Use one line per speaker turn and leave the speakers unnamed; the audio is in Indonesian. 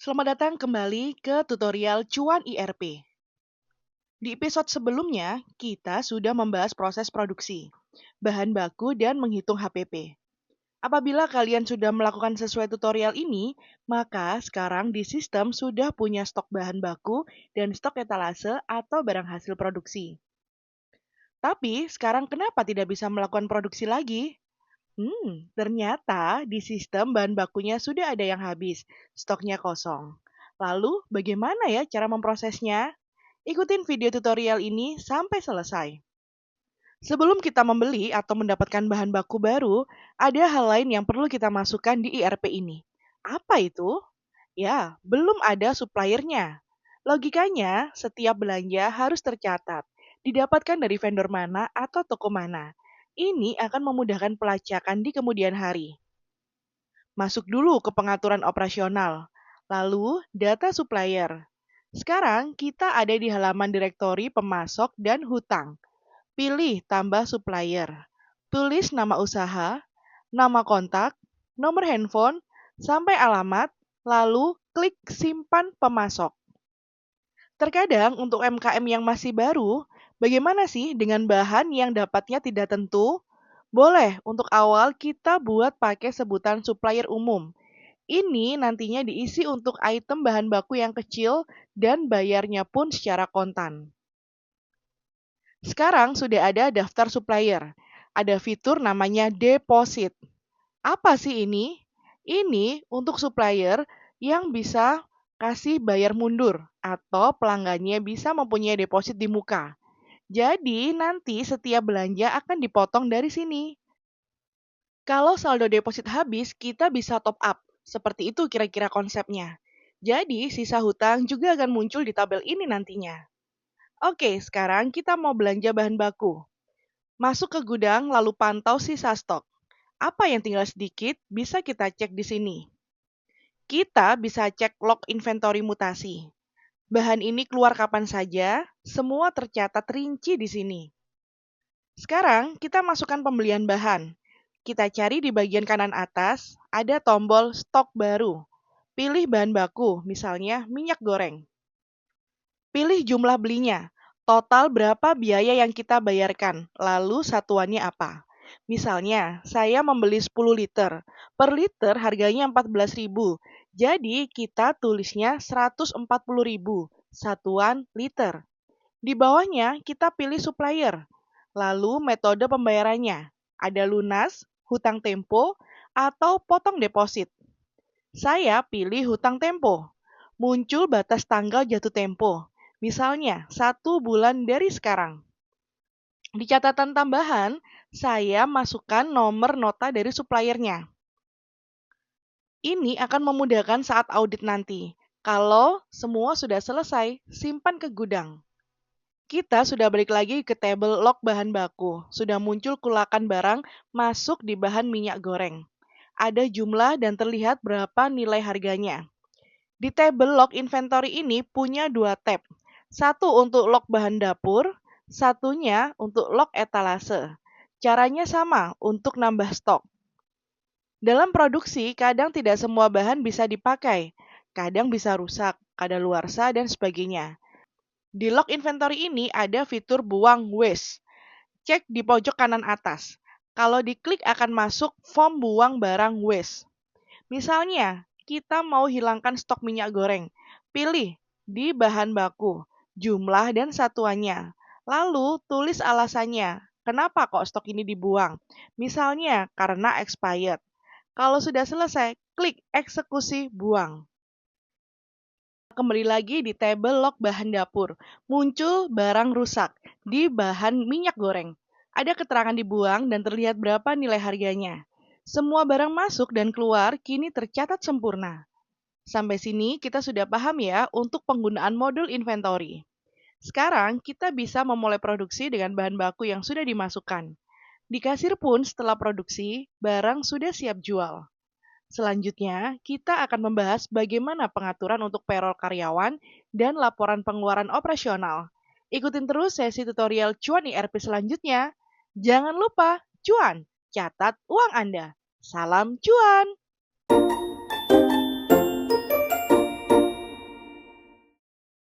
Selamat datang kembali ke tutorial Cuan IRP. Di episode sebelumnya, kita sudah membahas proses produksi, bahan baku, dan menghitung HPP. Apabila kalian sudah melakukan sesuai tutorial ini, maka sekarang di sistem sudah punya stok bahan baku dan stok etalase atau barang hasil produksi. Tapi sekarang kenapa tidak bisa melakukan produksi lagi? Ternyata di sistem bahan bakunya sudah ada yang habis, stoknya kosong. Lalu, bagaimana ya cara memprosesnya? Ikutin video tutorial ini sampai selesai. Sebelum kita membeli atau mendapatkan bahan baku baru, ada hal lain yang perlu kita masukkan di IRP ini. Apa itu? Ya, belum ada suppliernya. Logikanya, setiap belanja harus tercatat, didapatkan dari vendor mana atau toko mana. Ini akan memudahkan pelacakan di kemudian hari. Masuk dulu ke pengaturan operasional, lalu data supplier. Sekarang kita ada di halaman direktori pemasok dan hutang. Pilih tambah supplier. Tulis nama usaha, nama kontak, nomor handphone, sampai alamat, lalu klik simpan pemasok. Terkadang untuk MKM yang masih baru, bagaimana sih dengan bahan yang dapatnya tidak tentu? Boleh untuk awal kita buat pakai sebutan supplier umum. Ini nantinya diisi untuk item bahan baku yang kecil dan bayarnya pun secara kontan. Sekarang sudah ada daftar supplier. Ada fitur namanya deposit. Apa sih ini? Ini untuk supplier yang bisa kasih bayar mundur atau pelanggannya bisa mempunyai deposit di muka. Jadi nanti setiap belanja akan dipotong dari sini. Kalau saldo deposit habis, kita bisa top up. Seperti itu kira-kira konsepnya. Jadi sisa hutang juga akan muncul di tabel ini nantinya. Oke, sekarang kita mau belanja bahan baku. Masuk ke gudang lalu pantau sisa stok. Apa yang tinggal sedikit bisa kita cek di sini. Kita bisa cek log inventory mutasi. Bahan ini keluar kapan saja, semua tercatat rinci di sini. Sekarang kita masukkan pembelian bahan. Kita cari di bagian kanan atas, ada tombol stok baru. Pilih bahan baku, misalnya minyak goreng. Pilih jumlah belinya, total berapa biaya yang kita bayarkan, lalu satuannya apa. Misalnya, saya membeli 10 liter. Per liter harganya 14.000. Jadi, kita tulisnya 140.000, satuan liter. Di bawahnya, kita pilih supplier. Lalu, metode pembayarannya. Ada lunas, hutang tempo, atau potong deposit. Saya pilih hutang tempo. Muncul batas tanggal jatuh tempo. Misalnya, 1 bulan dari sekarang. Di catatan tambahan, saya masukkan nomor nota dari suppliernya. Ini akan memudahkan saat audit nanti. Kalau semua sudah selesai, simpan ke gudang. Kita sudah balik lagi ke tabel log bahan baku. Sudah muncul kulakan barang masuk di bahan minyak goreng. Ada jumlah dan terlihat berapa nilai harganya. Di tabel log inventory ini punya dua tab. Satu untuk log bahan dapur, satunya untuk log etalase. Caranya sama untuk nambah stok. Dalam produksi, kadang tidak semua bahan bisa dipakai. Kadang bisa rusak, kadaluarsa, dan sebagainya. Di log inventory ini ada fitur buang waste. Cek di pojok kanan atas. Kalau diklik akan masuk form buang barang waste. Misalnya, kita mau hilangkan stok minyak goreng. Pilih di bahan baku, jumlah dan satuannya. Lalu tulis alasannya. Kenapa kok stok ini dibuang? Misalnya, karena expired. Kalau sudah selesai, klik eksekusi buang. Kembali lagi di tabel log bahan dapur. Muncul barang rusak di bahan minyak goreng. Ada keterangan dibuang dan terlihat berapa nilai harganya. Semua barang masuk dan keluar kini tercatat sempurna. Sampai sini kita sudah paham ya untuk penggunaan modul inventory. Sekarang kita bisa memulai produksi dengan bahan baku yang sudah dimasukkan. Di kasir pun setelah produksi, barang sudah siap jual. Selanjutnya, kita akan membahas bagaimana pengaturan untuk payroll karyawan dan laporan pengeluaran operasional. Ikutin terus sesi tutorial Cuan IRP selanjutnya. Jangan lupa, cuan, catat uang Anda. Salam cuan!